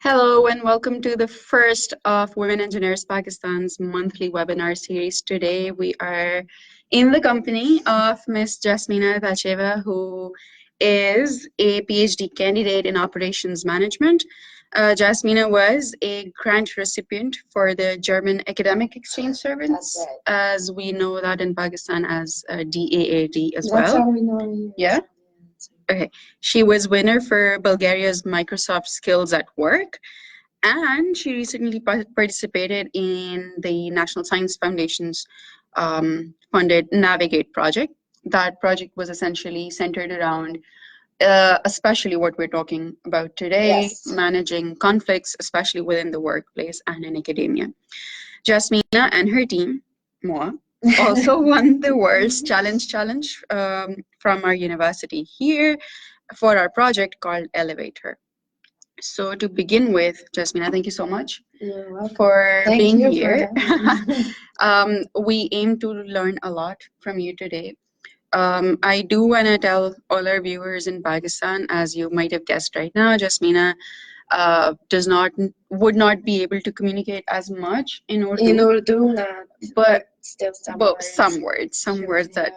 Hello and welcome to the first of Women Engineers Pakistan's monthly webinar series. Today we are in the company of Ms. Jasmina Tacheva, who is a PhD candidate in operations management. Jasmina was a grant recipient for the German Academic Exchange Service, That's right. as we know that in Pakistan as DAAD as That's well. how we know you. Yeah? Okay. She was winner for Bulgaria's Microsoft Skills at Work, and she recently participated in the National Science Foundation's funded Navigate Project. That project was essentially centered around especially what we're talking about today, Yes. managing conflicts, especially within the workplace and in academia. Jasmina and her team, Moa, also won the World's Challenge from our university here for our project called ElevatHer. So to begin with, Jasmina, thank you so much for being here. We aim to learn a lot from you today. I do want to tell all our viewers in Pakistan, as you might have guessed right now, Jasmina would not be able to communicate as much in Urdu. In Urdu, not, but still some but words. some words that.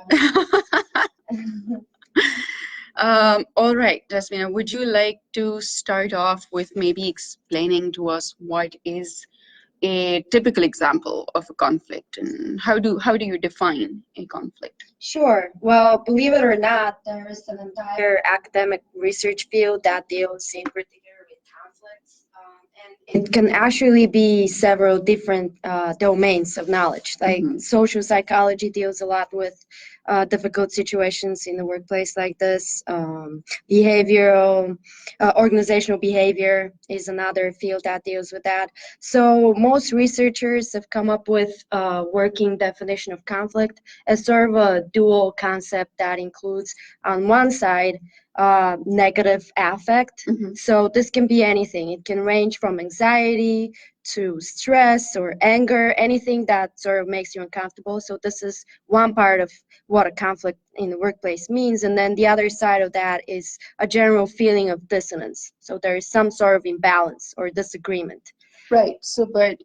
All right, Jasmina, would you like to start off with maybe explaining to us what is a typical example of a conflict and how do you define a conflict? Sure. Well, believe it or not, there is an entire academic research field that deals in particular with conflicts. And it can actually be several different domains of knowledge. Like social psychology deals a lot with difficult situations in the workplace like this. Behavioral, organizational behavior is another field that deals with that. So most researchers have come up with a working definition of conflict as sort of a dual concept that includes, on one side, negative affect. So this can be anything. It can range from anxiety to stress or anger, anything that sort of makes you uncomfortable. So this is one part of what a conflict in the workplace means. And then the other side of that is a general feeling of dissonance. So there is some sort of imbalance or disagreement. Right. So, but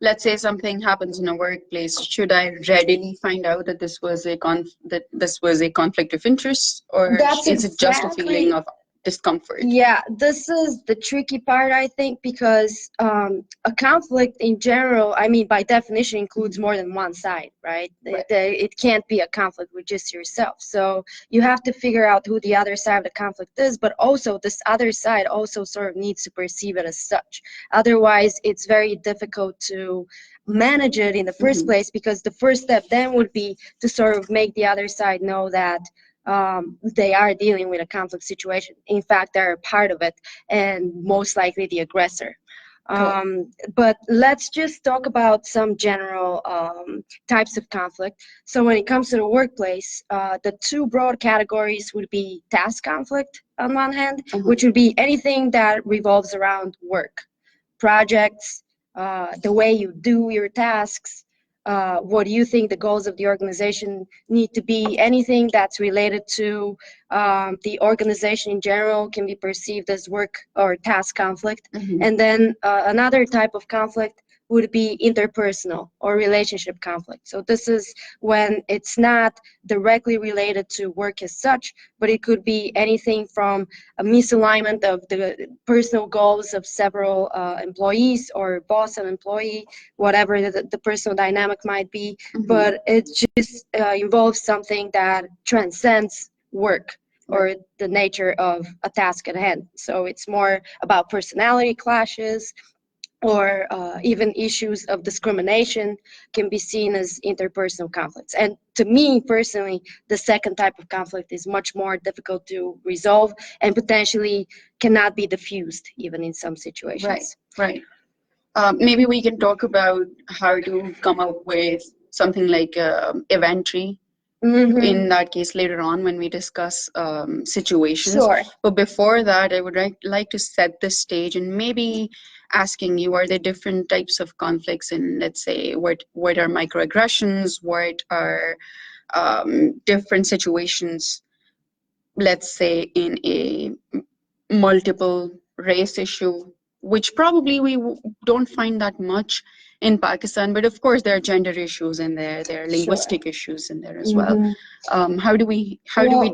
let's say something happens in a workplace. Should I readily find out that this was a conflict of interest, or is it just a feeling of discomfort? Yeah, this is the tricky part, I think, because a conflict in general, I mean, by definition, includes more than one side, right? It can't be a conflict with just yourself. So you have to figure out who the other side of the conflict is, but also this other side also sort of needs to perceive it as such. Otherwise, it's very difficult to manage it in the first place, because the first step then would be to sort of make the other side know that they are dealing with a conflict situation. In fact, they're a part of it and most likely the aggressor. But let's just talk about some general types of conflict. So when it comes to the workplace, the two broad categories would be task conflict on one hand, which would be anything that revolves around work, projects, the way you do your tasks, what do you think the goals of the organization need to be? Anything that's related to the organization in general can be perceived as work or task conflict. And then another type of conflict would be interpersonal or relationship conflict. So this is when it's not directly related to work as such, but it could be anything from a misalignment of the personal goals of several employees or boss and employee, whatever the personal dynamic might be, but it just involves something that transcends work or the nature of a task at hand. So it's more about personality clashes, or even issues of discrimination can be seen as interpersonal conflicts. And to me personally, the second type of conflict is much more difficult to resolve and potentially cannot be diffused even in some situations. Right. Maybe we can talk about how to come up with something like inventory. In that case later on when we discuss situations. Sure. But before that, I would like to set the stage and maybe asking you, are there different types of conflicts in, let's say, what are microaggressions, what are different situations, let's say in a multiple race issue, which probably don't find that much in Pakistan, but of course there are gender issues in there, there are linguistic issues in there as well. How do we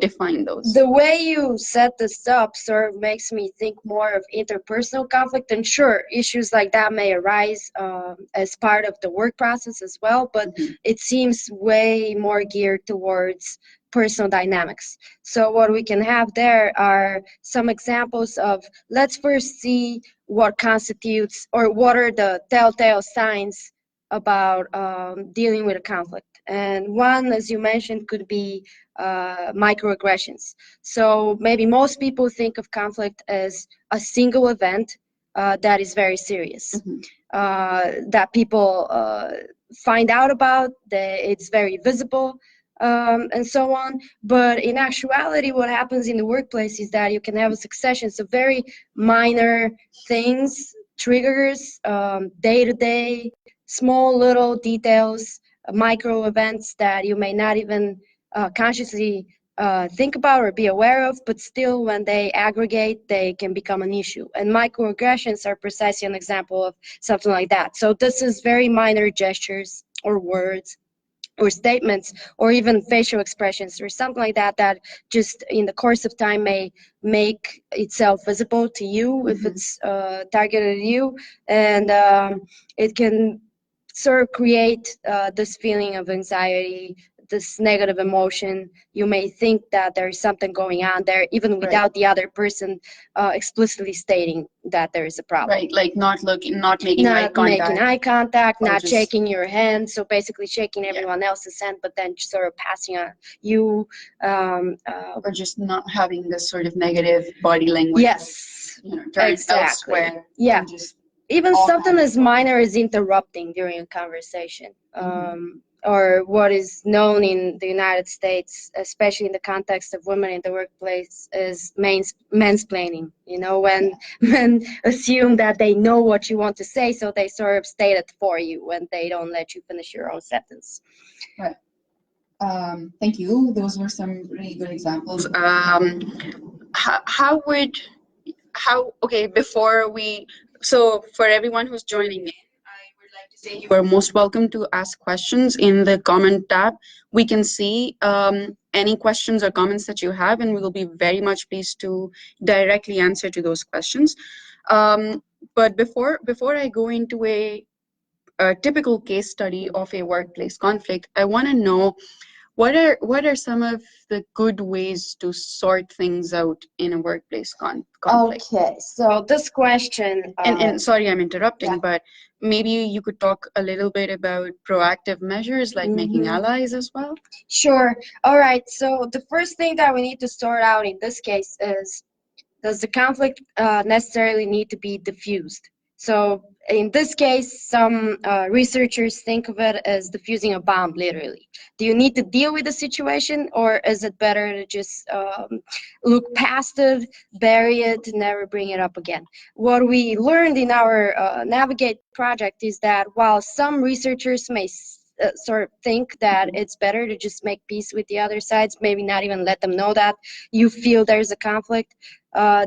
define those? The way you set this up sort of makes me think more of interpersonal conflict, and sure, issues like that may arise as part of the work process as well, but it seems way more geared towards personal dynamics. So what we can have there are some examples of, let's first see what constitutes or what are the telltale signs about dealing with a conflict. And one, as you mentioned, could be microaggressions. So maybe most people think of conflict as a single event that is very serious, that people find out about, that it's very visible, and so on. But in actuality, what happens in the workplace is that you can have a succession of very minor things, triggers, day-to-day, small little details, micro events that you may not even consciously think about or be aware of, but still when they aggregate, they can become an issue. And microaggressions are precisely an example of something like that. So this is very minor gestures or words or statements or even facial expressions or something like that that just in the course of time may make itself visible to you if it's targeted at you, and it can sort of create this feeling of anxiety, this negative emotion. You may think that there's something going on there even without the other person explicitly stating that there is a problem. Right, like not making eye contact. Not shaking your hand, so basically shaking everyone else's hand, but then sort of passing on you. Or just not having this sort of negative body language. Yes, exactly. Elsewhere. Yeah. Even something as minor as interrupting during a conversation, or what is known in the United States, especially in the context of women in the workplace, is mansplaining. You know, when men assume that they know what you want to say, so they sort of state it for you when they don't let you finish your own sentence. Right. Thank you. Those were some really good examples. So for everyone who's joining in, I would like to say you are most welcome to ask questions in the comment tab. We can see any questions or comments that you have, and we will be very much pleased to directly answer to those questions. But before I go into a typical case study of a workplace conflict, I want to know what are some of the good ways to sort things out in a workplace conflict? Okay, so this question... and sorry I'm interrupting, but maybe you could talk a little bit about proactive measures like making allies as well? Sure. All right, so the first thing that we need to sort out in this case is, does the conflict necessarily need to be diffused? So in this case, some researchers think of it as diffusing a bomb, literally. Do you need to deal with the situation, or is it better to just look past it, bury it, never bring it up again? What we learned in our Navigate project is that while some researchers may sort of think that it's better to just make peace with the other sides, maybe not even let them know that you feel there's a conflict,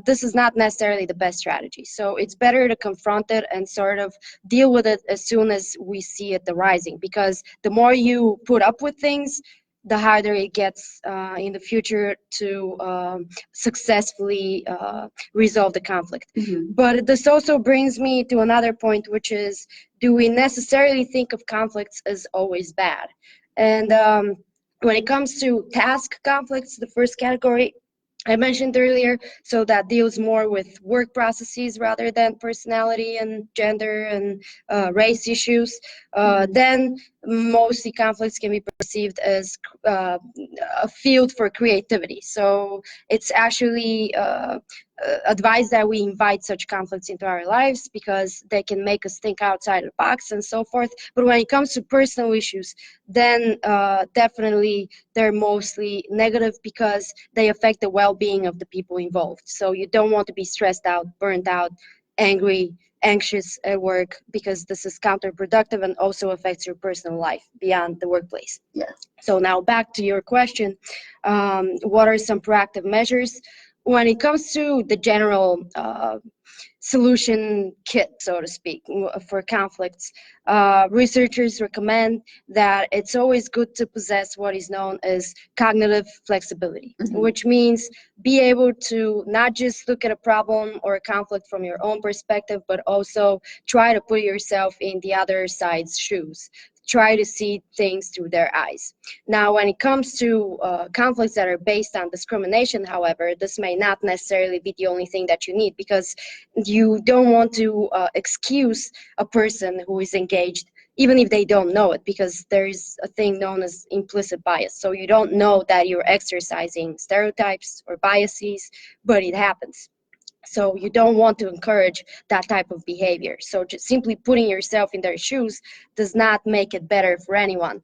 this is not necessarily the best strategy. So it's better to confront it and sort of deal with it as soon as we see it arising, because the more you put up with things, the harder it gets in the future to successfully resolve the conflict. But this also brings me to another point, which is, do we necessarily think of conflicts as always bad? And when it comes to task conflicts, the first category I mentioned earlier, so that deals more with work processes rather than personality and gender and race issues, then mostly conflicts can be perceived as a field for creativity. So it's actually advised that we invite such conflicts into our lives because they can make us think outside the box and so forth. But when it comes to personal issues, then definitely they're mostly negative because they affect the well-being of the people involved. So you don't want to be stressed out, burnt out, angry, anxious at work, because this is counterproductive and also affects your personal life beyond the workplace. Yeah. So now back to your question, what are some proactive measures? When it comes to the general solution kit, so to speak, for conflicts. Researchers recommend that it's always good to possess what is known as cognitive flexibility, which means be able to not just look at a problem or a conflict from your own perspective, but also try to put yourself in the other side's shoes. Try to see things through their eyes. Now, when it comes to conflicts that are based on discrimination, however, this may not necessarily be the only thing that you need, because you don't want to excuse a person who is engaged, even if they don't know it, because there is a thing known as implicit bias. So you don't know that you're exercising stereotypes or biases, but it happens. So you don't want to encourage that type of behavior. So just simply putting yourself in their shoes does not make it better for anyone.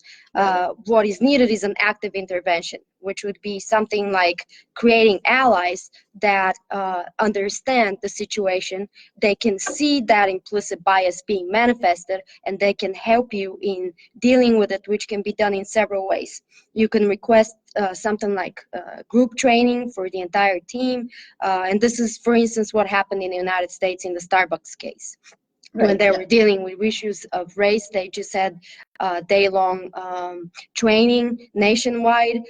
What is needed is an active intervention, which would be something like creating allies that understand the situation. They can see that implicit bias being manifested, and they can help you in dealing with it, which can be done in several ways. You can request something like group training for the entire team. And this is, for instance, what happened in the United States in the Starbucks case. Right, when they were dealing with issues of race, they just had day-long training nationwide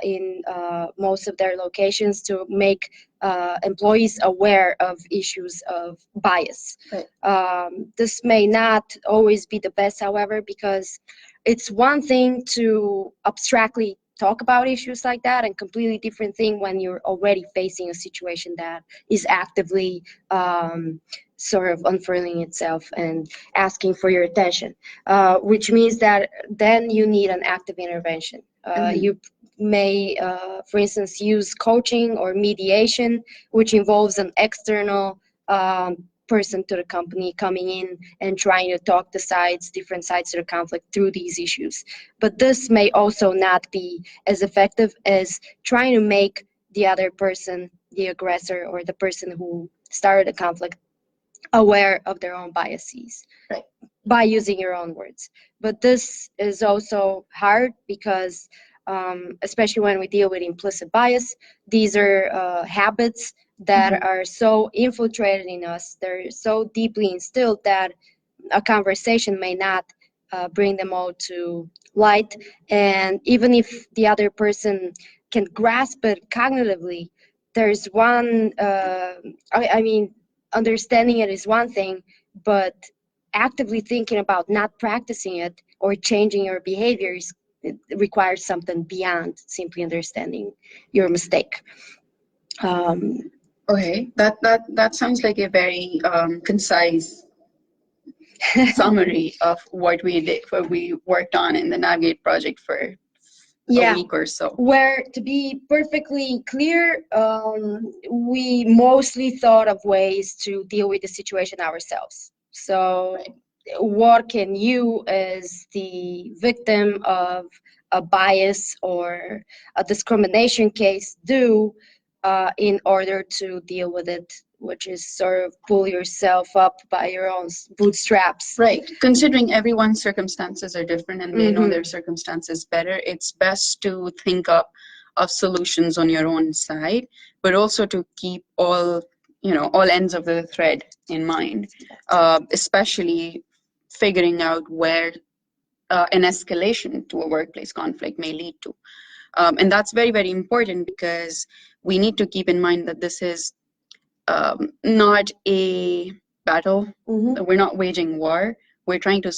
in most of their locations to make employees aware of issues of bias. Right. This may not always be the best, however, because it's one thing to abstractly talk about issues like that, and completely different thing when you're already facing a situation that is actively sort of unfurling itself and asking for your attention, which means that then you need an active intervention. You may, for instance, use coaching or mediation, which involves an external person to the company coming in and trying to talk the sides, different sides to the conflict through these issues. But this may also not be as effective as trying to make the other person, the aggressor or the person who started the conflict, aware of their own biases, right, by using your own words. But this is also hard because especially when we deal with implicit bias, these are habits that are so infiltrated in us, they're so deeply instilled that a conversation may not bring them all to light. And even if the other person can grasp it cognitively, there's one, I mean, understanding it is one thing, but actively thinking about not practicing it or changing your behaviors, it requires something beyond simply understanding your mistake. Okay, that sounds like a very concise summary of what we did, what we worked on in the Navigate project for a week or so. Where, to be perfectly clear, we mostly thought of ways to deal with the situation ourselves. So what can you, as the victim of a bias or a discrimination case, do in order to deal with it, which is sort of pull yourself up by your own bootstraps. Right. Considering everyone's circumstances are different and they know their circumstances better, it's best to think up of solutions on your own side, but also to keep all ends of the thread in mind, especially figuring out where an escalation to a workplace conflict may lead to. And that's very, very important, because we need to keep in mind that this is not a battle. We're not waging war. We're trying to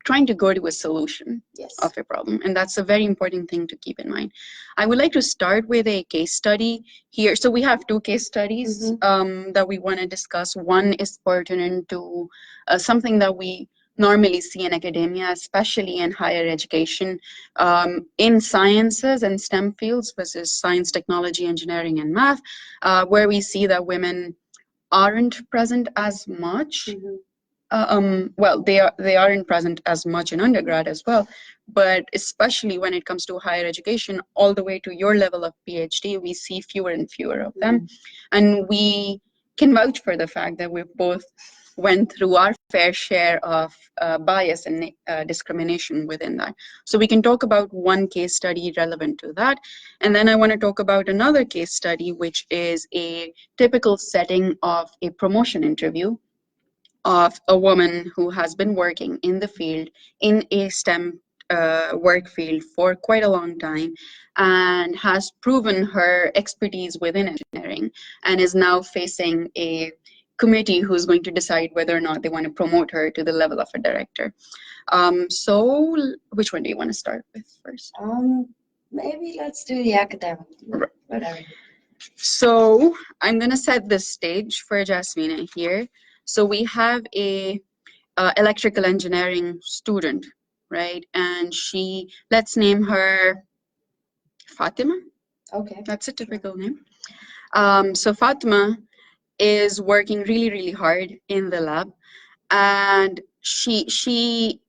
trying to go to a solution of a problem. And that's a very important thing to keep in mind. I would like to start with a case study here. So we have two case studies that we want to discuss. One is pertinent to something that we normally see in academia, especially in higher education, in sciences and STEM fields versus science, technology, engineering, and math, where we see that women aren't present as much. Well, they aren't present as much in undergrad as well, but especially when it comes to higher education, all the way to your level of PhD, we see fewer and fewer of them. And we can vouch for the fact that we've both went through our fair share of bias and discrimination within that. So we can talk about one case study relevant to that. And then I want to talk about another case study, which is a typical setting of a promotion interview of a woman who has been working in the field, in a STEM work field for quite a long time, and has proven her expertise within engineering, and is now facing a committee who's going to decide whether or not they want to promote her to the level of a director. So which one do you want to start with first? Maybe let's do the academic. Right. Whatever. So I'm going to set the stage for Jasmina here. So we have a electrical engineering student, right? And let's name her Fatima. Okay. That's a typical name. So Fatima is working really, really hard in the lab, and she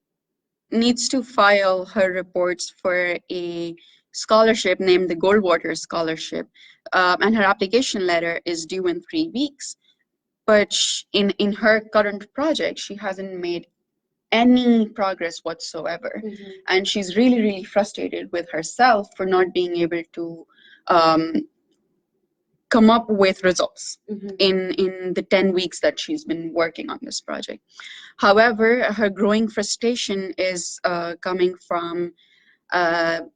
needs to file her reports for a scholarship named the Goldwater Scholarship, and her application letter is due in 3 weeks. But in her current project, she hasn't made any progress whatsoever. Mm-hmm. And she's really, really frustrated with herself for not being able to come up with results Mm-hmm. in the 10 weeks that she's been working on this project. However, her growing frustration is coming from her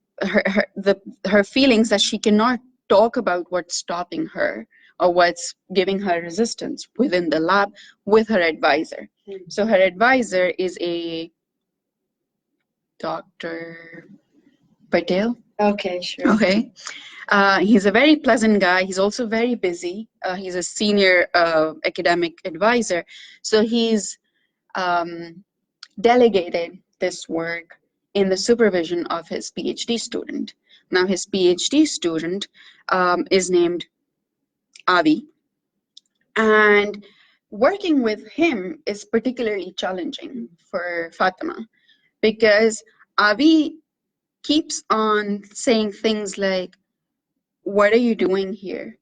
feelings that she cannot talk about what's stopping her or what's giving her resistance within the lab with her advisor. Mm-hmm. So her advisor is a Dr. Patel. Okay, sure. Okay. He's a very pleasant guy. He's also very busy. He's a senior academic advisor. So he's delegated this work in the supervision of his PhD student. Now, his PhD student is named Avi. And working with him is particularly challenging for Fatima because Avi keeps on saying things like, what are you doing here?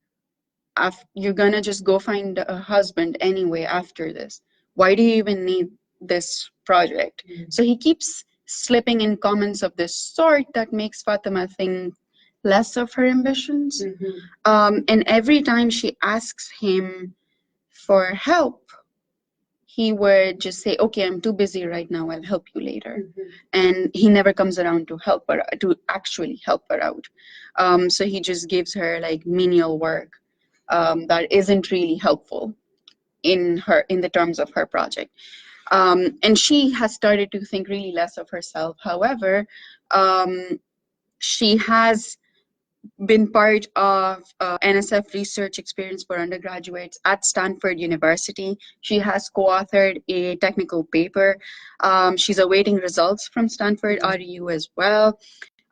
You're gonna just go find a husband anyway after this. Why do you even need this project? Mm-hmm. So he keeps slipping in comments of this sort that makes Fatima think less of her ambitions. Mm-hmm. And every time she asks him for help, he would just say, okay, I'm too busy right now, I'll help you later. Mm-hmm. And he never comes around to help her, to actually help her out. So he just gives her like menial work that isn't really helpful in the terms of her project. And she has started to think really less of herself. However, she has been part of NSF research experience for undergraduates at Stanford University. She has co-authored a technical paper. She's awaiting results from Stanford RU as well.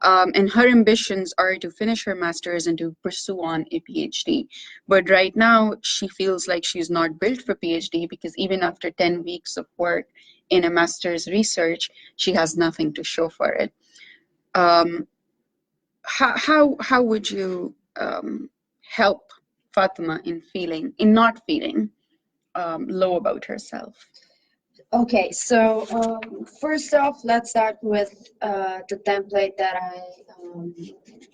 And her ambitions are to finish her master's and to pursue on a PhD. But right now, she feels like she's not built for PhD because even after 10 weeks of work in a master's research, she has nothing to show for it. How would you help Fatima in not feeling low about herself? Okay, so first off, let's start with the template that I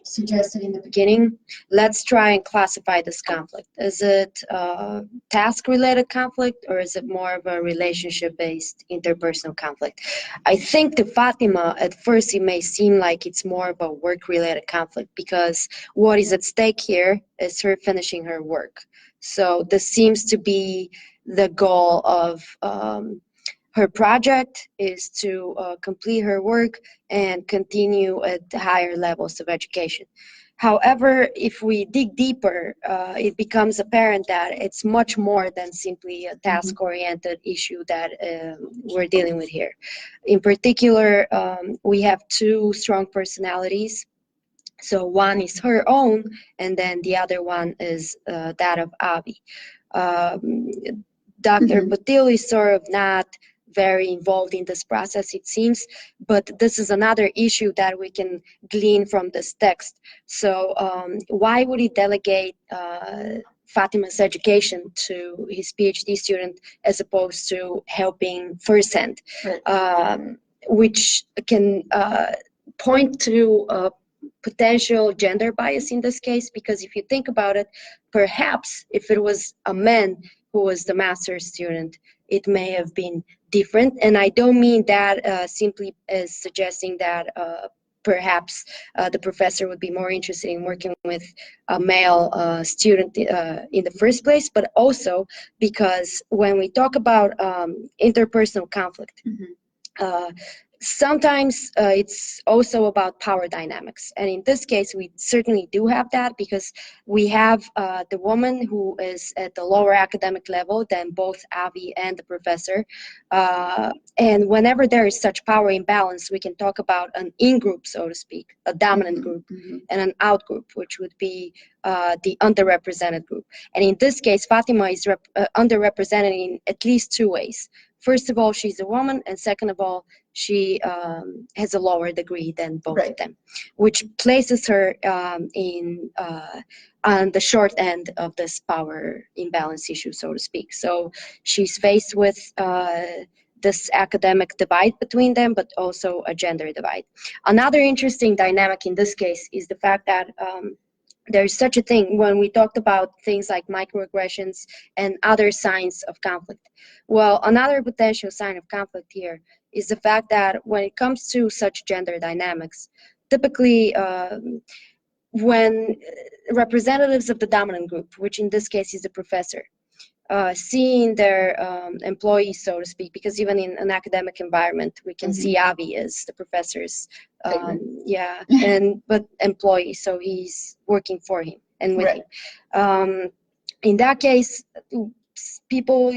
suggested in the beginning. Let's try and classify this conflict. Is it task-related conflict, or is it more of a relationship-based interpersonal conflict? I think to Fatima, at first, it may seem like it's more of a work-related conflict because what is at stake here is her finishing her work. So this seems to be the goal of her project is to complete her work and continue at higher levels of education. However, if we dig deeper, it becomes apparent that it's much more than simply a task-oriented issue that we're dealing with here. In particular, we have two strong personalities. So one is her own, and then the other one is that of Avi. Dr. Patil is sort of not very involved in this process, it seems, but this is another issue that we can glean from this text. So why would he delegate Fatima's education to his PhD student, as opposed to helping firsthand, which can point to a potential gender bias in this case, because if you think about it, perhaps if it was a man who was the master's student, it may have been different. And I don't mean that simply as suggesting that perhaps the professor would be more interested in working with a male student in the first place, but also because when we talk about interpersonal conflict, sometimes it's also about power dynamics. And in this case, we certainly do have that, because we have the woman who is at the lower academic level than both Avi and the professor. And whenever there is such power imbalance, we can talk about an in-group, so to speak, a dominant group, and an out-group, which would be the underrepresented group. And in this case, Fatima is underrepresented in at least two ways. First of all, she's a woman, and second of all, she has a lower degree than both of them, which places her on the short end of this power imbalance issue, so to speak. So she's faced with this academic divide between them, but also a gender divide. Another interesting dynamic in this case is the fact that there's such a thing when we talked about things like microaggressions and other signs of conflict. Well, another potential sign of conflict here is the fact that when it comes to such gender dynamics, typically when representatives of the dominant group, which in this case is the professor, seeing their employees, so to speak, because even in an academic environment, we can see Avi as the professor's, but employee, so he's working for him and with him. In that case, people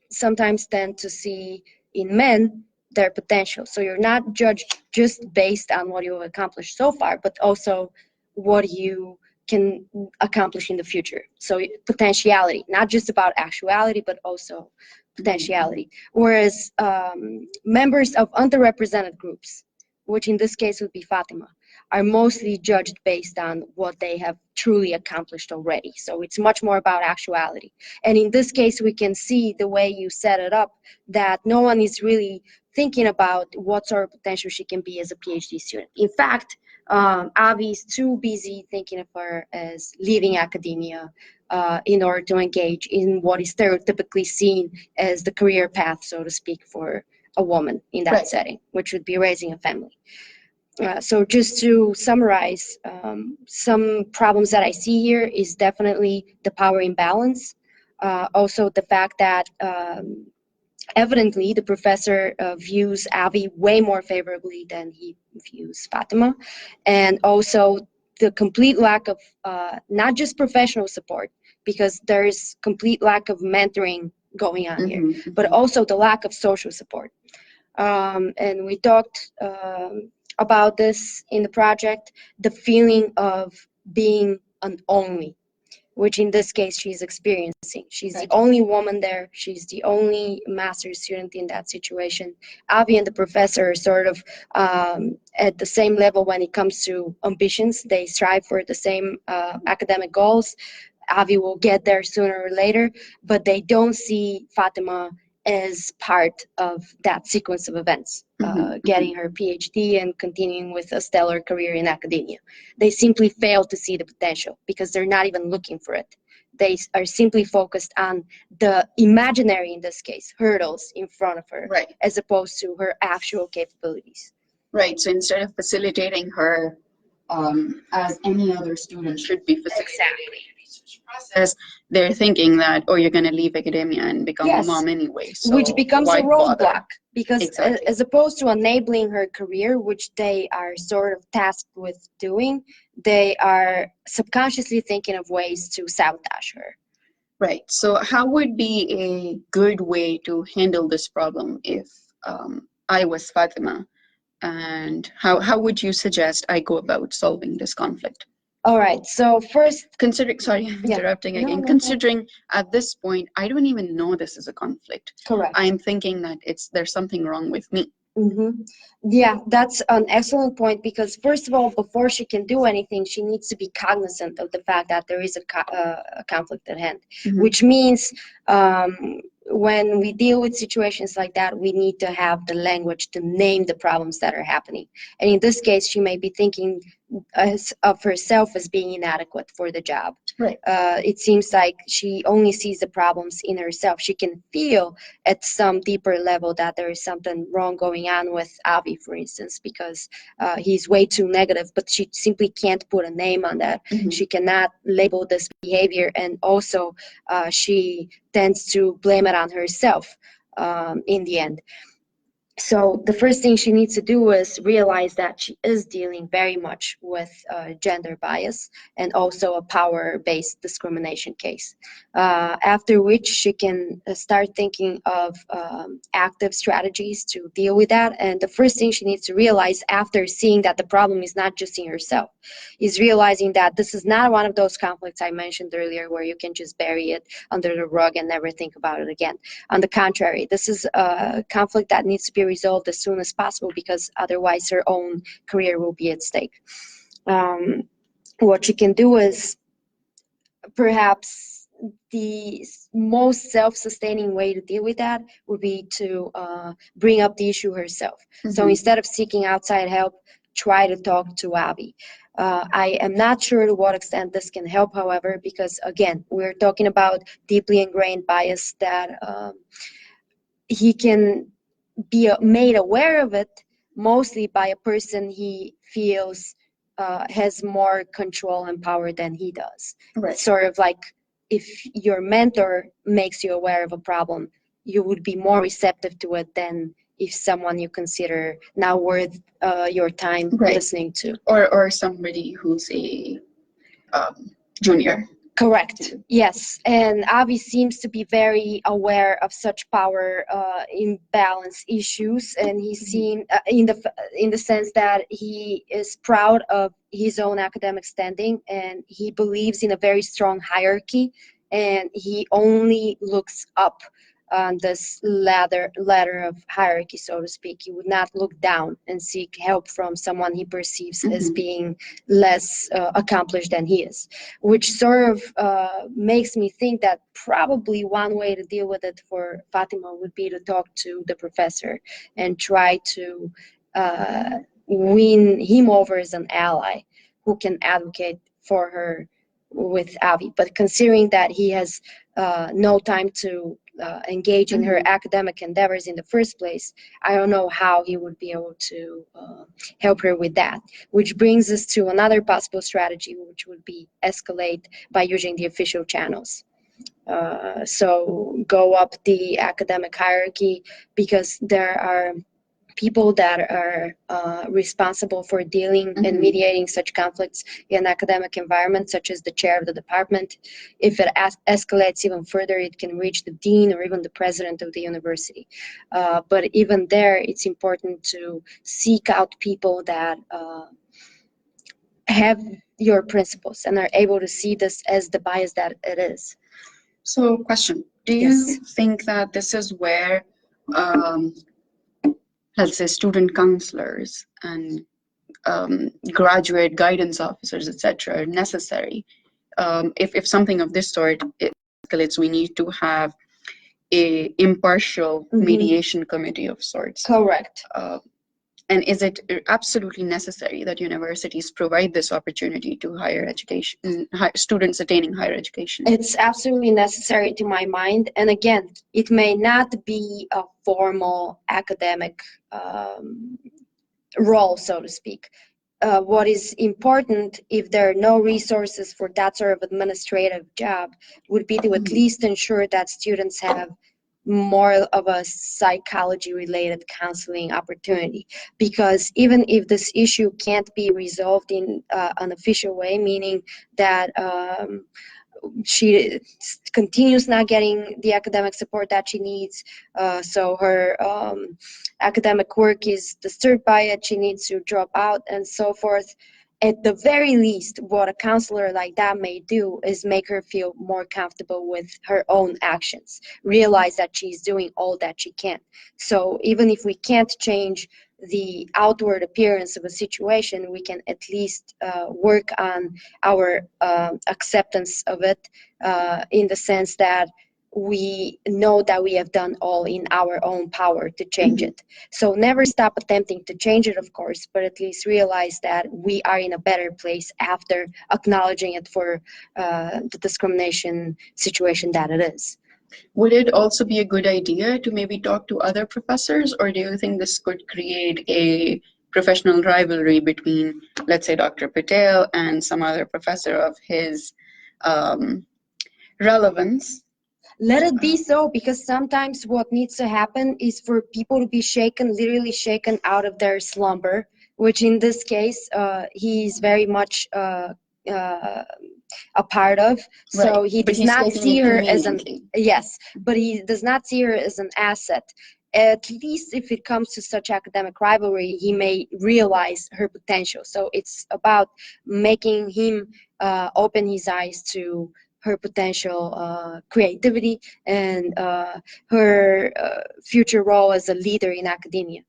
sometimes tend to see in men their potential. So you're not judged just based on what you've accomplished so far, but also what you can accomplish in the future. So potentiality, not just about actuality, but also potentiality. Whereas members of underrepresented groups, which in this case would be Fatima, are mostly judged based on what they have truly accomplished already. So it's much more about actuality. And in this case, we can see the way you set it up, that no one is really thinking about what sort of potential she can be as a PhD student. In fact, Avi is too busy thinking of her as leaving academia in order to engage in what is stereotypically seen as the career path, so to speak, for a woman in that setting, which would be raising a family. So just to summarize, some problems that I see here is definitely the power imbalance. Also the fact that evidently the professor views Avi way more favorably than he views Fatima. And also the complete lack of not just professional support, because there is complete lack of mentoring going on here, but also the lack of social support. And we talked about this in the project, the feeling of being an only, which in this case she's experiencing. She's the only woman there. She's the only master's student in that situation. Avi and the professor are sort of at the same level when it comes to ambitions. They strive for the same academic goals. Avi will get there sooner or later, but they don't see Fatima as part of that sequence of events, getting her PhD and continuing with a stellar career in academia. They simply fail to see the potential because they're not even looking for it. They are simply focused on the imaginary, in this case, hurdles in front of her, as opposed to her actual capabilities. Right, so instead of facilitating her as any other student should be facilitated in the research process, they're thinking that, oh, you're going to leave academia and become a mom anyway. So which becomes a roadblock, because as opposed to enabling her career, which they are sort of tasked with doing, they are subconsciously thinking of ways to sabotage her. Right, so how would be a good way to handle this problem if I was Fatima? And how would you suggest I go about solving this conflict? All right, so first, considering at this point, I don't even know this is a conflict. Correct. I'm thinking that there's something wrong with me. Yeah, that's an excellent point because first of all, before she can do anything, she needs to be cognizant of the fact that there is a conflict at hand, which means when we deal with situations like that, we need to have the language to name the problems that are happening. And in this case, she may be thinking of herself as being inadequate for the job. Right. It seems like she only sees the problems in herself. She can feel at some deeper level that there is something wrong going on with Avi, for instance, because he's way too negative, but she simply can't put a name on that. She cannot label this behavior, and also she tends to blame it on herself in the end. So the first thing she needs to do is realize that she is dealing very much with gender bias and also a power-based discrimination case. After which she can start thinking of active strategies to deal with that. And the first thing she needs to realize after seeing that the problem is not just in herself, is realizing that this is not one of those conflicts I mentioned earlier where you can just bury it under the rug and never think about it again. On the contrary, this is a conflict that needs to be resolved as soon as possible because otherwise her own career will be at stake. What she can do is perhaps the most self-sustaining way to deal with that would be to bring up the issue herself. So instead of seeking outside help, try to talk to Abby. I am not sure to what extent this can help, however, because again, we're talking about deeply ingrained bias that he can be made aware of it mostly by a person he feels has more control and power than he does. Right. Sort of like if your mentor makes you aware of a problem, you would be more receptive to it than if someone you consider not worth your time listening to. Or somebody who's a junior. Correct. Yes, and Avi seems to be very aware of such power imbalance issues, and he seems in the sense that he is proud of his own academic standing, and he believes in a very strong hierarchy, and he only looks up on this ladder of hierarchy, so to speak. He would not look down and seek help from someone he perceives as being less accomplished than he is, which sort of makes me think that probably one way to deal with it for Fatima would be to talk to the professor and try to win him over as an ally who can advocate for her with Avi. But considering that he has no time to engage in her academic endeavors in the first place, I don't know how he would be able to help her with that. Which brings us to another possible strategy, which would be escalate by using the official channels. So go up the academic hierarchy, because there are people that are responsible for dealing and mediating such conflicts in academic environments, such as the chair of the department. If it escalates even further, it can reach the dean or even the president of the university. But even there, it's important to seek out people that have your principles and are able to see this as the bias that it is. So, question. Do you think that this is where let's say student counselors and graduate guidance officers, etc., are necessary? If something of this sort escalates, we need to have a impartial mediation committee of sorts. Correct. And is it absolutely necessary that universities provide this opportunity to higher education, students attaining higher education? It's absolutely necessary to my mind. And again, it may not be a formal academic role, so to speak. What is important, if there are no resources for that sort of administrative job, would be to at least ensure that students have more of a psychology-related counseling opportunity. Because even if this issue can't be resolved in an official way, meaning that she continues not getting the academic support that she needs, so her academic work is disturbed by it, she needs to drop out and so forth, at the very least, what a counselor like that may do is make her feel more comfortable with her own actions, realize that she's doing all that she can. So even if we can't change the outward appearance of a situation, we can at least work on our acceptance of it, in the sense that we know that we have done all in our own power to change it. So never stop attempting to change it, of course, but at least realize that we are in a better place after acknowledging it for the discrimination situation that it is. Would it also be a good idea to maybe talk to other professors, or do you think this could create a professional rivalry between, let's say, Dr. Patel and some other professor of his relevance? Let it be so, because sometimes what needs to happen is for people to be shaken, literally shaken out of their slumber, which in this case, he's very much a part of. So Right. he But does he's not taking see it her as an, conveniently. yes, but he does not see her as an asset. At least if it comes to such academic rivalry, he may realize her potential. So it's about making him open his eyes to her potential creativity and her future role as a leader in academia.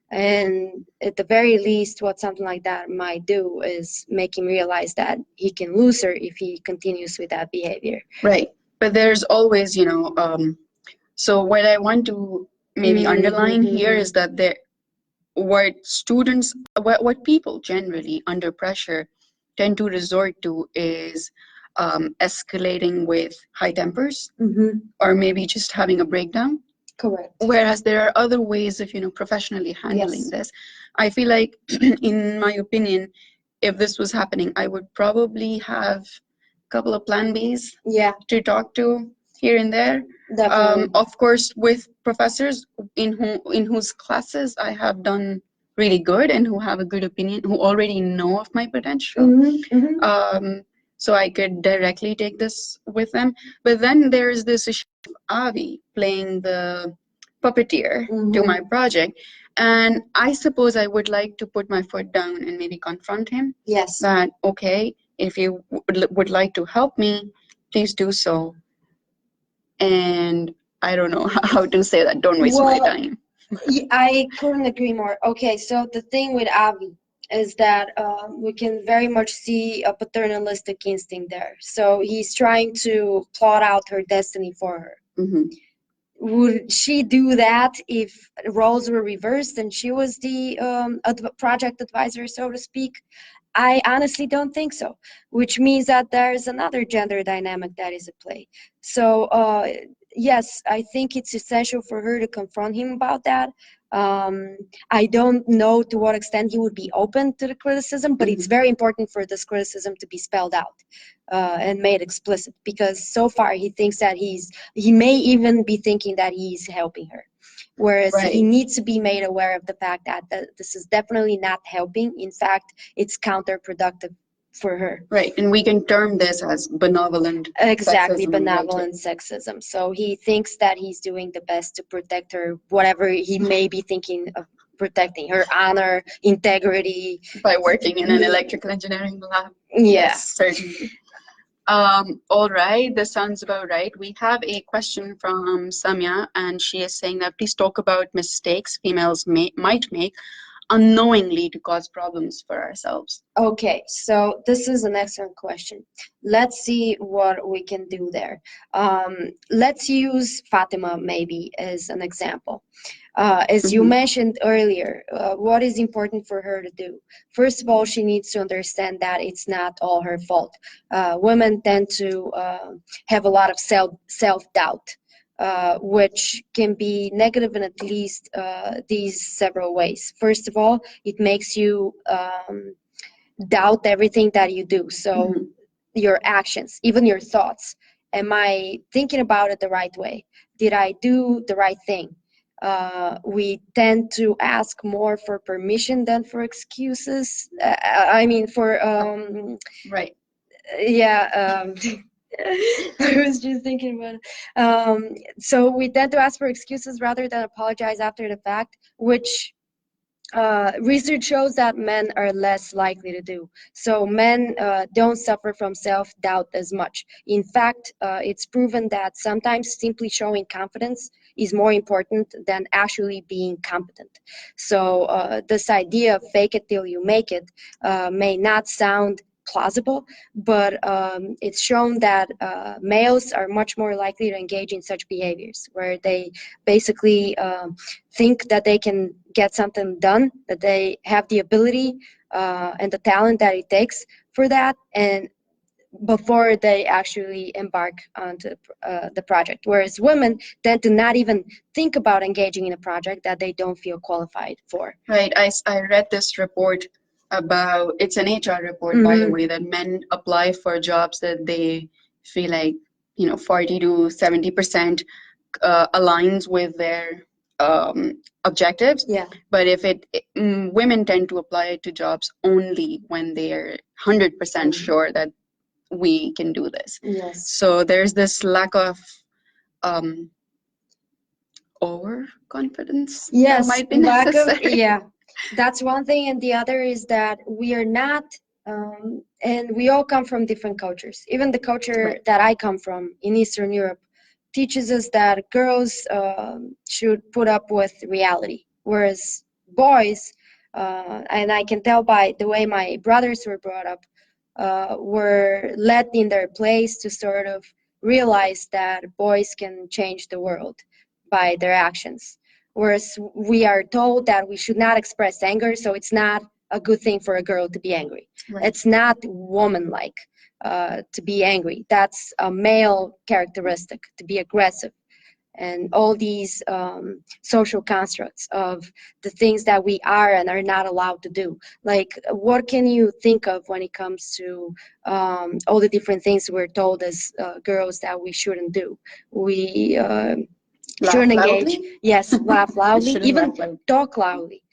And at the very least, what something like that might do is make him realize that he can lose her if he continues with that behavior. Right. But there's always, so what I want to maybe underline here is that what students, what people generally under pressure tend to resort to is escalating with high tempers, or maybe just having a breakdown. Correct. Whereas there are other ways of, professionally handling this. I feel like, in my opinion, if this was happening, I would probably have a couple of plan Bs to talk to here and there. Definitely. Of course, with professors in whose classes I have done really good and who have a good opinion, who already know of my potential. So I could directly take this with them. But then there is this issue of Avi playing the puppeteer to my project. And I suppose I would like to put my foot down and maybe confront him. Yes. That, okay, if you would like to help me, please do so. And I don't know how to say that. Don't waste my time. I couldn't agree more. Okay, so the thing with Avi is that we can very much see a paternalistic instinct there. So he's trying to plot out her destiny for her. Would she do that if roles were reversed and she was the project advisor, so to speak? I honestly don't think so, which means that there's another gender dynamic that is at play. So yes, I think it's essential for her to confront him about that. I don't know to what extent he would be open to the criticism, but it's very important for this criticism to be spelled out and made explicit, because so far he thinks that he may even be thinking that he's helping her. Whereas he needs to be made aware of the fact that this is definitely not helping. In fact, it's counterproductive for her. Right, and we can term this as benevolent Exactly, sexism, benevolent sexism. So he thinks that he's doing the best to protect her, whatever he may be thinking of protecting, her honor, integrity. By working in an electrical engineering lab. Yeah. Yes, certainly. All right, this sounds about right. We have a question from Samya, and she is saying that please talk about mistakes females might make unknowingly to cause problems for ourselves. Okay, so this is an excellent question. Let's see what we can do there. Let's use Fatima maybe as an example. As you mentioned earlier, what is important for her to do? First of all, she needs to understand that it's not all her fault. Women tend to have a lot of self-doubt. Which can be negative in at least these several ways. First of all, it makes you doubt everything that you do. So your actions, even your thoughts. Am I thinking about it the right way? Did I do the right thing? We tend to ask more for permission than for excuses. I mean, for right. Yeah. I was just thinking about it. So we tend to ask for excuses rather than apologize after the fact, which Research shows that men are less likely to do. So men don't suffer from self-doubt as much. In fact, it's proven that sometimes simply showing confidence is more important than actually being competent. So this idea of fake it till you make it may not sound plausible, but it's shown that males are much more likely to engage in such behaviors where they basically think that they can get something done, that they have the ability and the talent that it takes for that, and before they actually embark onto the project. Whereas women tend to not even think about engaging in a project that they don't feel qualified for. Right. I read this report about, it's an HR report, by the way, that men apply for jobs that they feel like, 40 to 70% aligns with their objectives. Yeah. But if women tend to apply to jobs only when they're 100% sure that we can do this. Yes. So there's this lack of overconfidence. Yes, that might be necessary. yeah, that's one thing, and the other is that we are not, and we all come from different cultures. Even the culture that I come from in Eastern Europe teaches us that girls should put up with reality, whereas boys, and I can tell by the way my brothers were brought up, were led in their place to sort of realize that boys can change the world by their actions. Whereas we are told that we should not express anger, so it's not a good thing for a girl to be angry. Right. It's not woman-like to be angry. That's a male characteristic, to be aggressive. And all these social constructs of the things that we are and are not allowed to do. Like, what can you think of when it comes to all the different things we're told as girls that we shouldn't do? We shouldn't engage. Yes, laugh loudly, even talk loudly.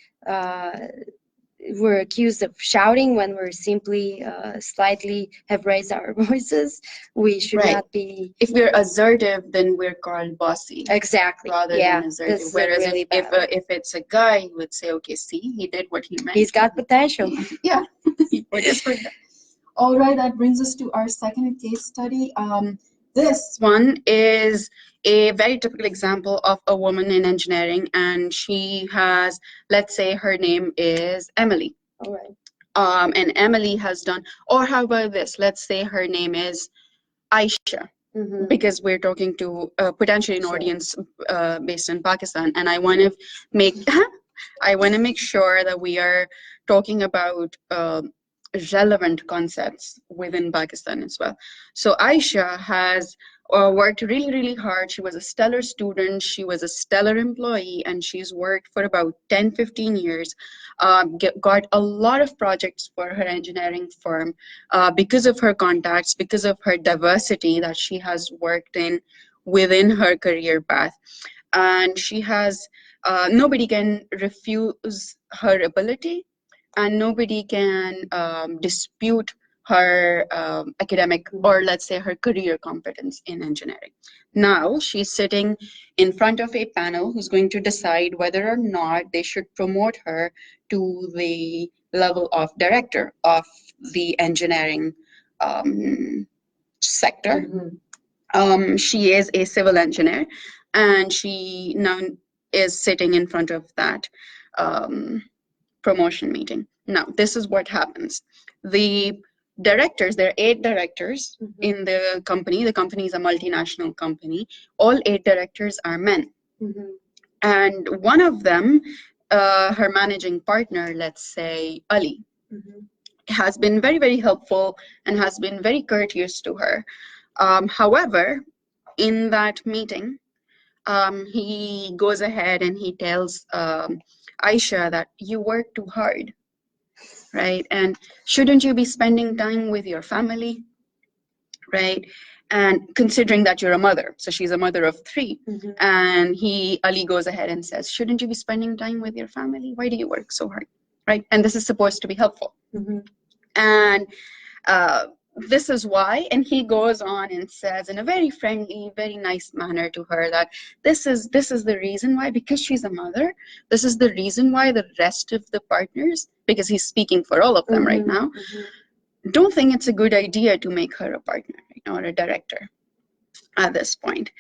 We're accused of shouting when we're simply slightly have raised our voices. We should not be. If we're assertive, then we're called bossy. Exactly. Rather than assertive. Whereas really if it's a guy, he would say, okay, see, he did what he meant. He's got potential. Yeah. All right, that brings us to our second case study. This one is a very typical example of a woman in engineering, and she has, let's say her name is Emily. All right. And Emily has done, or how about this? Let's say her name is Aisha, because we're talking to potentially an audience based in Pakistan, and I want to make sure that we are talking about relevant concepts within Pakistan as well. So Aisha has worked really, really hard. She was a stellar student. She was a stellar employee, and she's worked for about 10, 15 years, got a lot of projects for her engineering firm because of her contacts, because of her diversity that she has worked in within her career path. And she has, nobody can refuse her ability, and nobody can dispute her academic, or let's say her career competence in engineering. Now she's sitting in front of a panel who's going to decide whether or not they should promote her to the level of director of the engineering sector. She is a civil engineer, and she now is sitting in front of that promotion meeting. Now, this is what happens. The directors, there are 8 directors in the company. The company is a multinational company. All 8 directors are men. And one of them, her managing partner, let's say Ali, has been very, very helpful and has been very courteous to her. However, in that meeting, he goes ahead and he tells Aisha that you work too hard, right? And shouldn't you be spending time with your family, right? And considering that you're a mother, so she's a mother of 3, and Ali goes ahead and says, shouldn't you be spending time with your family? Why do you work so hard, right? And this is supposed to be helpful. And this is why. And he goes on and says in a very friendly, very nice manner to her that this is the reason why, because she's a mother. This is the reason why the rest of the partners, because he's speaking for all of them right now, don't think it's a good idea to make her a partner, right, or a director at this point.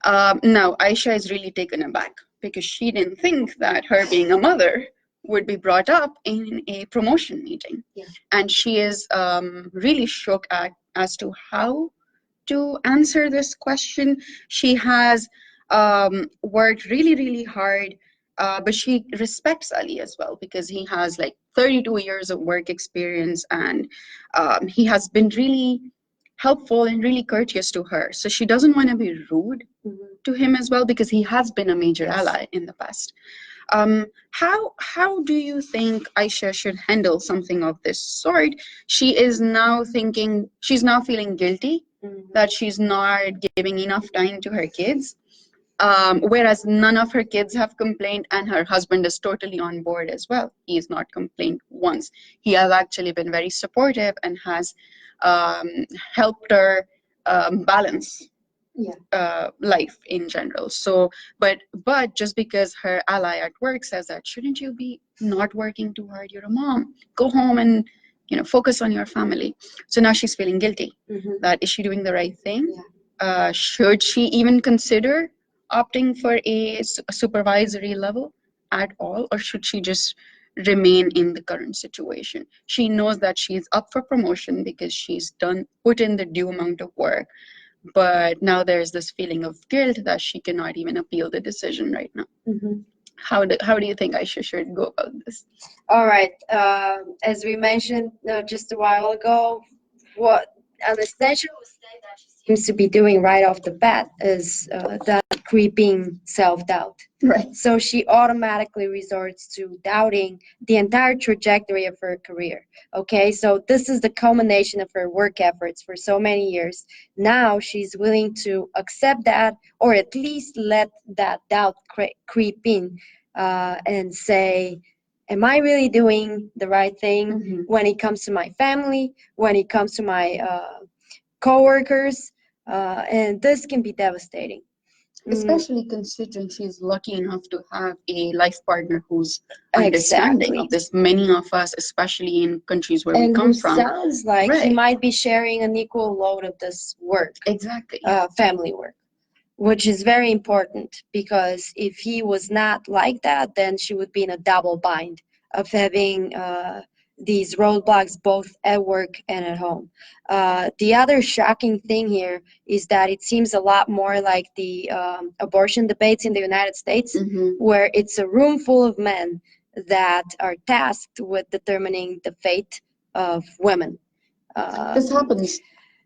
Now, Aisha is really taken aback because she didn't think that her being a mother would be brought up in a promotion meeting. Yeah. And she is really shook as to how to answer this question. She has worked really, really hard, but she respects Ali as well because he has like 32 years of work experience, and he has been really helpful and really courteous to her. So she doesn't want to be rude to him as well because he has been a major ally in the past. How do you think Aisha should handle something of this sort? She's now feeling guilty that she's not giving enough time to her kids, whereas none of her kids have complained, and her husband is totally on board as well. He has not complained once. He has actually been very supportive and has helped her balance life in general. So, but just because her ally at work says that, shouldn't you be not working too hard? You're a mom. Go home and focus on your family. So now she's feeling guilty. That is she doing the right thing? Should she even consider opting for a supervisory level at all, or should she just remain in the current situation? She knows that she's up for promotion because she's put in the due amount of work, but now there's this feeling of guilt that she cannot even appeal the decision right now. How do you think Aisha should go about this? All right. As we mentioned just a while ago, what Anastasia was saying that she seems to be doing right off the bat is that creeping self-doubt. Right. So she automatically resorts to doubting the entire trajectory of her career. Okay, so this is the culmination of her work efforts for so many years. Now she's willing to accept that, or at least let that doubt creep in and say, am I really doing the right thing when it comes to my family, when it comes to my coworkers? And this can be devastating. Especially considering she's lucky enough to have a life partner who's understanding of this. Many of us, especially in countries where we come from, sounds like he might be sharing an equal load of this work. Exactly. Family work, which is very important, because if he was not like that, then she would be in a double bind of having these roadblocks both at work and at home. The other shocking thing here is that it seems a lot more like the abortion debates in the United States, where it's a room full of men that are tasked with determining the fate of women. This happens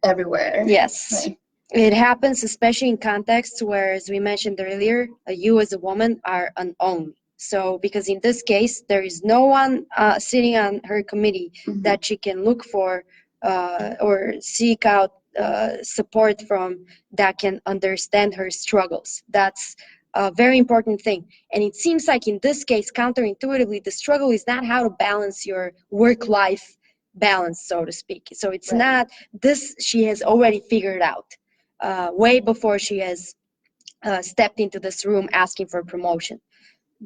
everywhere. Yes. Right. It happens especially in contexts where, as we mentioned earlier, you as a woman are unowned. So, because in this case, there is no one sitting on her committee that she can look for or seek out support from that can understand her struggles. That's a very important thing. And it seems like in this case, counterintuitively, the struggle is not how to balance your work-life balance, so to speak. So it's not this she has already figured out way before she has stepped into this room asking for promotion.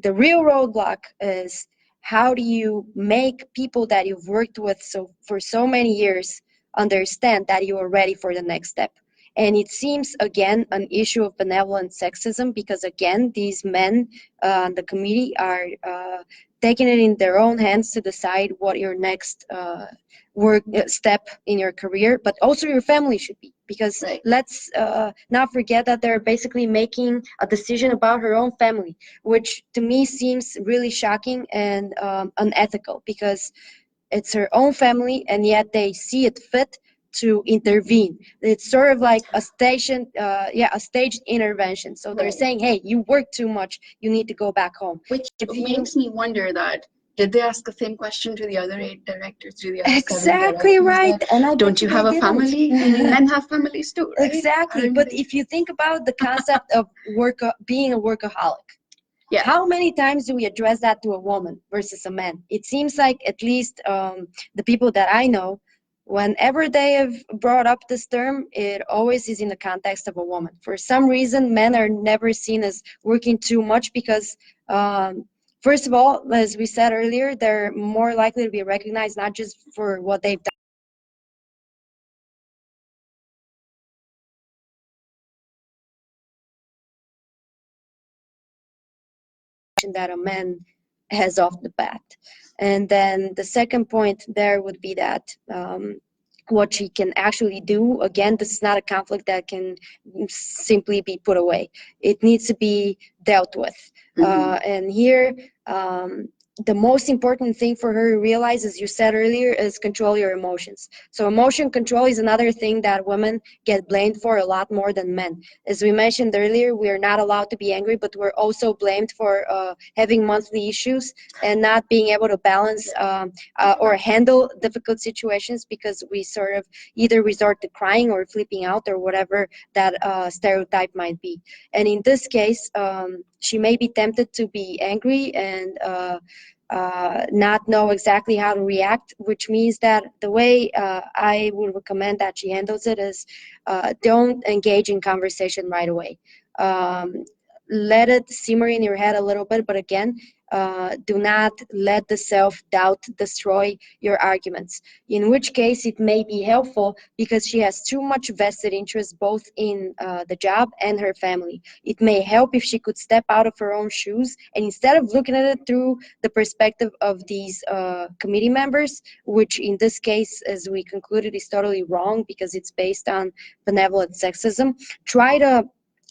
The real roadblock is, how do you make people that you've worked with for so many years understand that you are ready for the next step? And it seems, again, an issue of benevolent sexism, because, again, these men on the committee are taking it in their own hands to decide what your next work step in your career, but also your family should be. Because let's not forget that they're basically making a decision about her own family, which to me seems really shocking and unethical, because it's her own family, and yet they see it fit to intervene. It's sort of like a staged intervention. So they're saying, hey, you work too much, you need to go back home. Which makes me wonder that, did they ask the same question to the other 8 directors, to the other exactly 7 right. And don't you have a family? I mean, men have families too, right? Exactly. But if you think about the concept of being a workaholic, how many times do we address that to a woman versus a man? It seems like, at least the people that I know, Whenever they have brought up this term, it always is in the context of a woman. For some reason, men are never seen as working too much because, first of all, as we said earlier, they're more likely to be recognized not just for what they've done, that a man has off the bat. And then the second point there would be that what she can actually do, again, this is not a conflict that can simply be put away. It needs to be dealt with. And here, the most important thing for her to realize, as you said earlier, is control your emotions. So emotion control is another thing that women get blamed for a lot more than men. As we mentioned earlier, we are not allowed to be angry, but we're also blamed for having monthly issues and not being able to balance or handle difficult situations because we sort of either resort to crying or flipping out or whatever that stereotype might be. And in this case, she may be tempted to be angry and not know exactly how to react, which means that the way I would recommend that she handles it is don't engage in conversation right away. Let it simmer in your head a little bit, but again, do not let the self-doubt destroy your arguments, in which case it may be helpful because she has too much vested interest both in the job and her family. It may help if she could step out of her own shoes and instead of looking at it through the perspective of these committee members, which in this case, as we concluded, is totally wrong because it's based on benevolent sexism, try to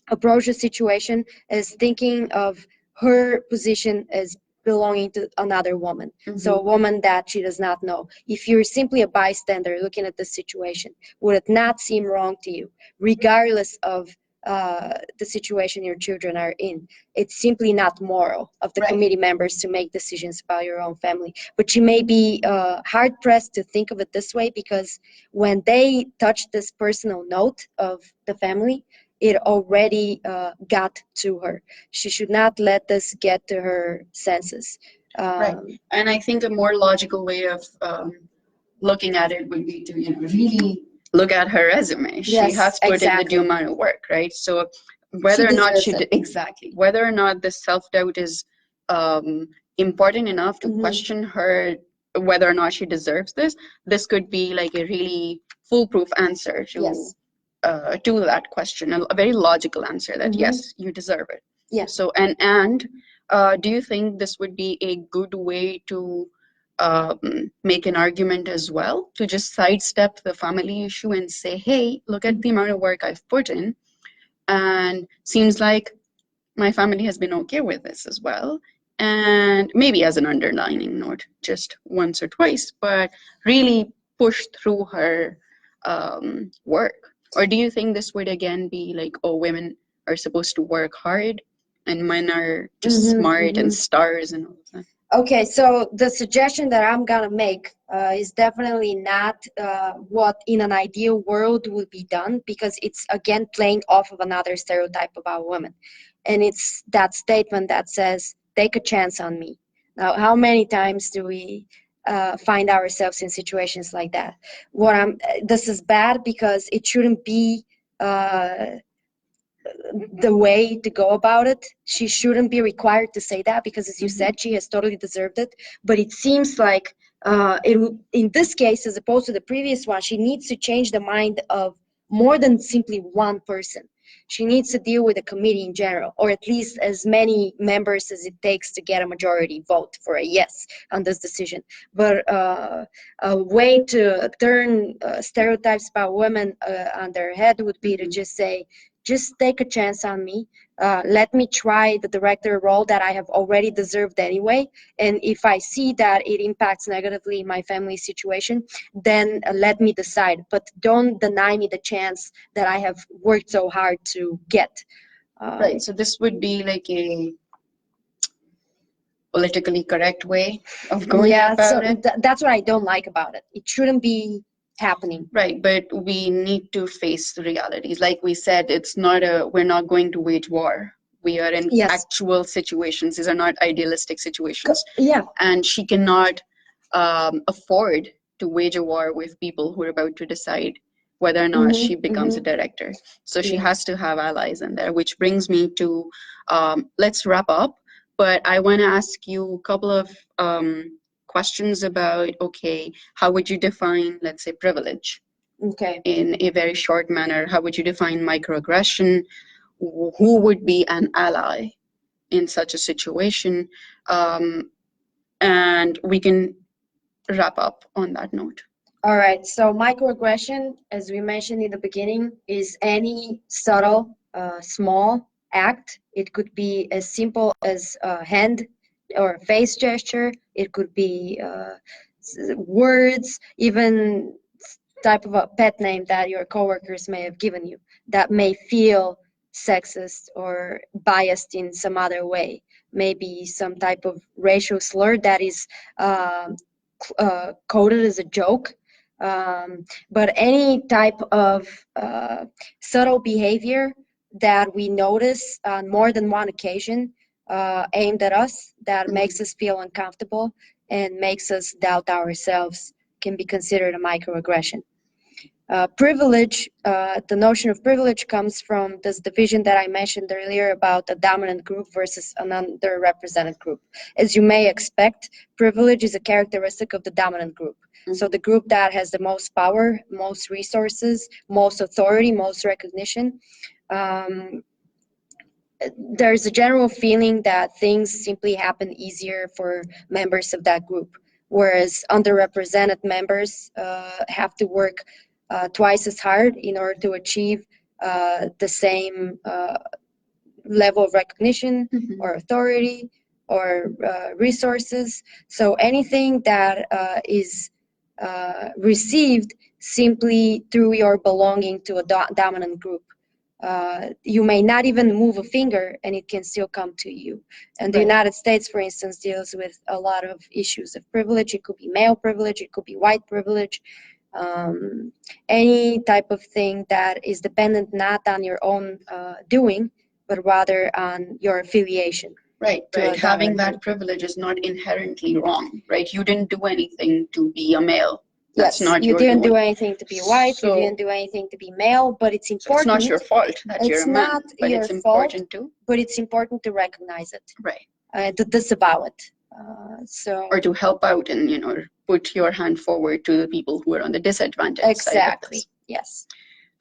approach the situation as thinking of her position as belonging to another woman. So a woman that she does not know. If you're simply a bystander looking at the situation, would it not seem wrong to you, regardless of the situation your children are in? It's simply not moral of the committee members to make decisions about your own family. But you may be hard-pressed to think of it this way because when they touch this personal note of the family, it already got to her. She should not let this get to her senses. Right. And I think a more logical way of looking at it would be to, really look at her resume. She has put in the due amount of work, right? So whether or not she whether or not the self-doubt is important enough to question her, whether or not she deserves this could be like a really foolproof answer to that question, a very logical answer that yes, you deserve it. So and do you think this would be a good way to make an argument as well, to just sidestep the family issue and say, hey, look at the amount of work I've put in, and seems like my family has been okay with this as well, and maybe as an underlining note, just once or twice, but really push through her work? Or do you think this would again be like, oh, women are supposed to work hard and men are just smart and stars and all of that? Okay, so the suggestion that I'm gonna make is definitely not what in an ideal world would be done, because it's again playing off of another stereotype about women. And it's that statement that says, take a chance on me. Now, how many times do we find ourselves in situations like that? This is bad because it shouldn't be the way to go about it. She shouldn't be required to say that because, as you said, she has totally deserved it. But it seems like in this case, as opposed to the previous one, she needs to change the mind of more than simply one person. She needs to deal with the committee in general, or at least as many members as it takes to get a majority vote for a yes on this decision. But a way to turn stereotypes about women on their head would be to just say, just take a chance on me. Let me try the director role that I have already deserved anyway. And if I see that it impacts negatively my family situation, then let me decide. But don't deny me the chance that I have worked so hard to get. Right. So this would be like a politically correct way of going about it. That's what I don't like about it. It shouldn't be happening. Right, but we need to face the realities. Like we said, we're not going to wage war. We are in actual situations. These are not idealistic situations. Yeah. And she cannot afford to wage a war with people who are about to decide whether or not she becomes a director. So she has to have allies in there, which brings me to, let's wrap up. But I want to ask you a couple of questions about, okay, how would you define, let's say, privilege? Okay. In a very short manner, how would you define microaggression? Who would be an ally in such a situation? And we can wrap up on that note. All right, so microaggression, as we mentioned in the beginning, is any subtle, small act. It could be as simple as a hand or a face gesture. It could be words, even type of a pet name that your coworkers may have given you that may feel sexist or biased in some other way. Maybe some type of racial slur that is coded as a joke. But any type of subtle behavior that we notice on more than one occasion aimed at us that makes us feel uncomfortable and makes us doubt ourselves can be considered a microaggression. Privilege, the notion of privilege comes from this division that I mentioned earlier about a dominant group versus an underrepresented group. As you may expect, privilege is a characteristic of the dominant group. So the group that has the most power, most resources, most authority, most recognition. There's a general feeling that things simply happen easier for members of that group, whereas underrepresented members have to work twice as hard in order to achieve the same level of recognition or authority or resources. So anything that is received simply through your belonging to a dominant group. You may not even move a finger and it can still come to you. And the United States, for instance, deals with a lot of issues of privilege. It could be male privilege, it could be white privilege, any type of thing that is dependent not on your own doing, but rather on your affiliation. Right. Having that privilege is not inherently wrong, right? You didn't do anything to be a male. That's not you your didn't doing. do anything to be white, you didn't do anything to be male, but it's important. It's not your fault that you're a man, but it's important to. But it's important to recognize it. Right. To disavow it. Or to help out and, put your hand forward to the people who are on the disadvantaged side of this. Yes.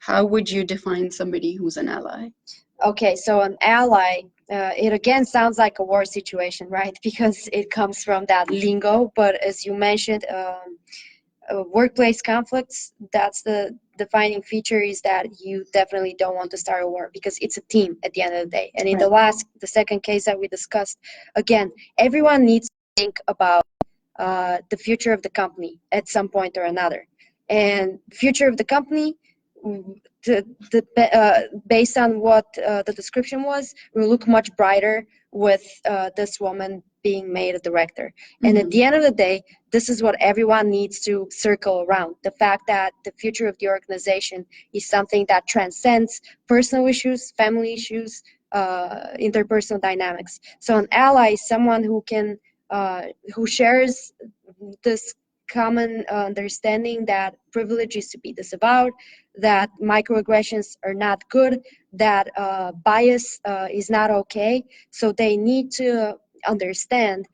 How would you define somebody who's an ally? Okay, so an ally, it again sounds like a war situation, right? Because it comes from that lingo, but as you mentioned, workplace conflicts, that's the defining feature, is that you definitely don't want to start a war because it's a team at the end of the day. And in the second case that we discussed, again, everyone needs to think about the future of the company at some point or another. And future of the company, based on what the description was, will look much brighter with this woman being made a director. And at the end of the day, this is what everyone needs to circle around. The fact that the future of the organization is something that transcends personal issues, family issues, interpersonal dynamics. So an ally is someone who can, who shares this common understanding that privilege is to be disavowed, that microaggressions are not good, that bias is not okay. So they need to understand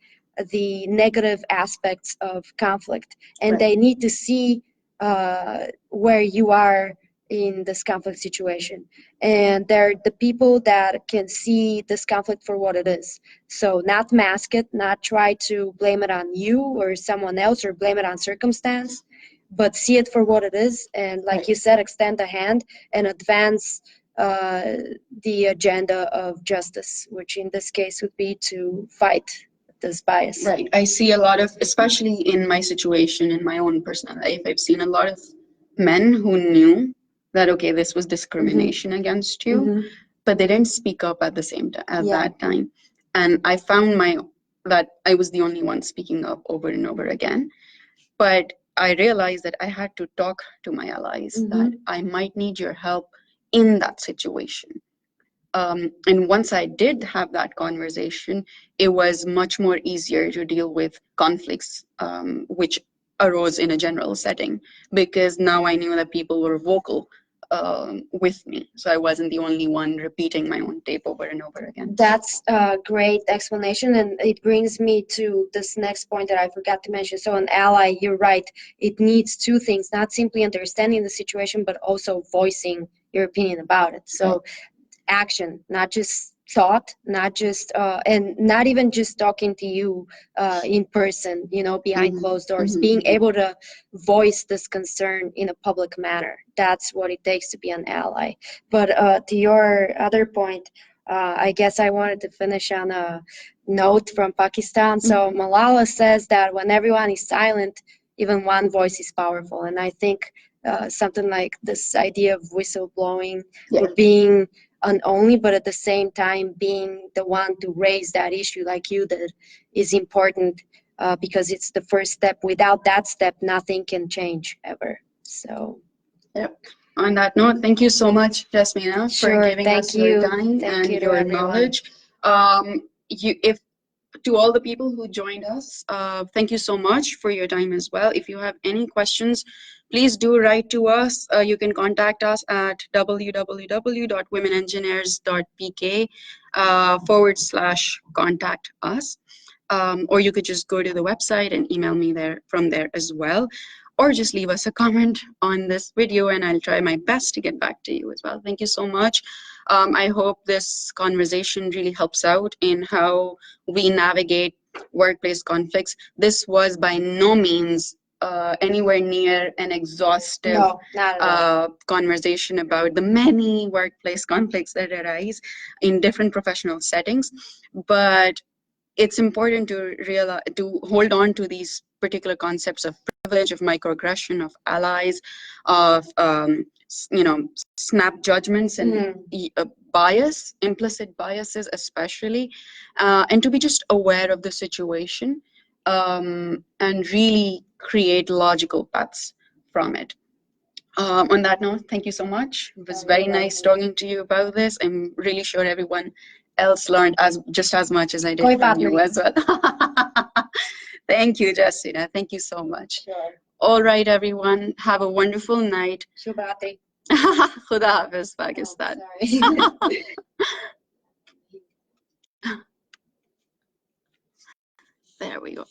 the negative aspects of conflict, and they need to see where you are in this conflict situation. And they're the people that can see this conflict for what it is. So not mask it, not try to blame it on you or someone else or blame it on circumstance, but see it for what it is. And like you said, extend a hand and advance the agenda of justice, which in this case would be to fight this bias. Right. I see a lot of, especially in my situation, in my own personal life, I've seen a lot of men who knew that, okay, this was discrimination against you, but they didn't speak up at the same time, at that time. And I found that I was the only one speaking up over and over again. But I realized that I had to talk to my allies, that I might need your help in that situation. And once I did have that conversation, it was much more easier to deal with conflicts, which arose in a general setting, because now I knew that people were vocal with me, so I wasn't the only one repeating my own tape over and over again. That's a great explanation, and it brings me to this next point that I forgot to mention. So an ally, you're right, it needs two things, not simply understanding the situation, but also voicing your opinion about it. So action, not just thought, not just and not even just talking to you in person, you know, behind closed doors. Being able to voice this concern in a public manner, that's what it takes to be an ally. But to your other point, I guess I wanted to finish on a note from Pakistan. So Malala says that when everyone is silent, even one voice is powerful. And I think something like this idea of whistleblowing or being only, but at the same time being the one to raise that issue like you did is important, because it's the first step. Without that step, nothing can change ever. So on that note, thank you so much, Jasmina, for giving us your time and your knowledge. If to all the people who joined us, thank you so much for your time as well. If you have any questions, please do write to us. You can contact us at www.womenengineers.pk /contact us. Or you could just go to the website and email me from there as well. Or just leave us a comment on this video and I'll try my best to get back to you as well. Thank you so much. I hope this conversation really helps out in how we navigate workplace conflicts. This was by no means anywhere near an exhaustive conversation about the many workplace conflicts that arise in different professional settings, but it's important to realize, to hold on to these particular concepts of privilege, of microaggression, of allies, of snap judgments and bias, implicit biases especially, and to be just aware of the situation and really create logical paths from it. On that note, thank you so much. It was very nice talking to you about this. I'm really sure everyone else learned just as much as I did from you as well. Thank you, Jasmina. Thank you so much. Sure. All right, everyone. Have a wonderful night. Shubhratri. Khuda Hafiz, Pakistan. There we go.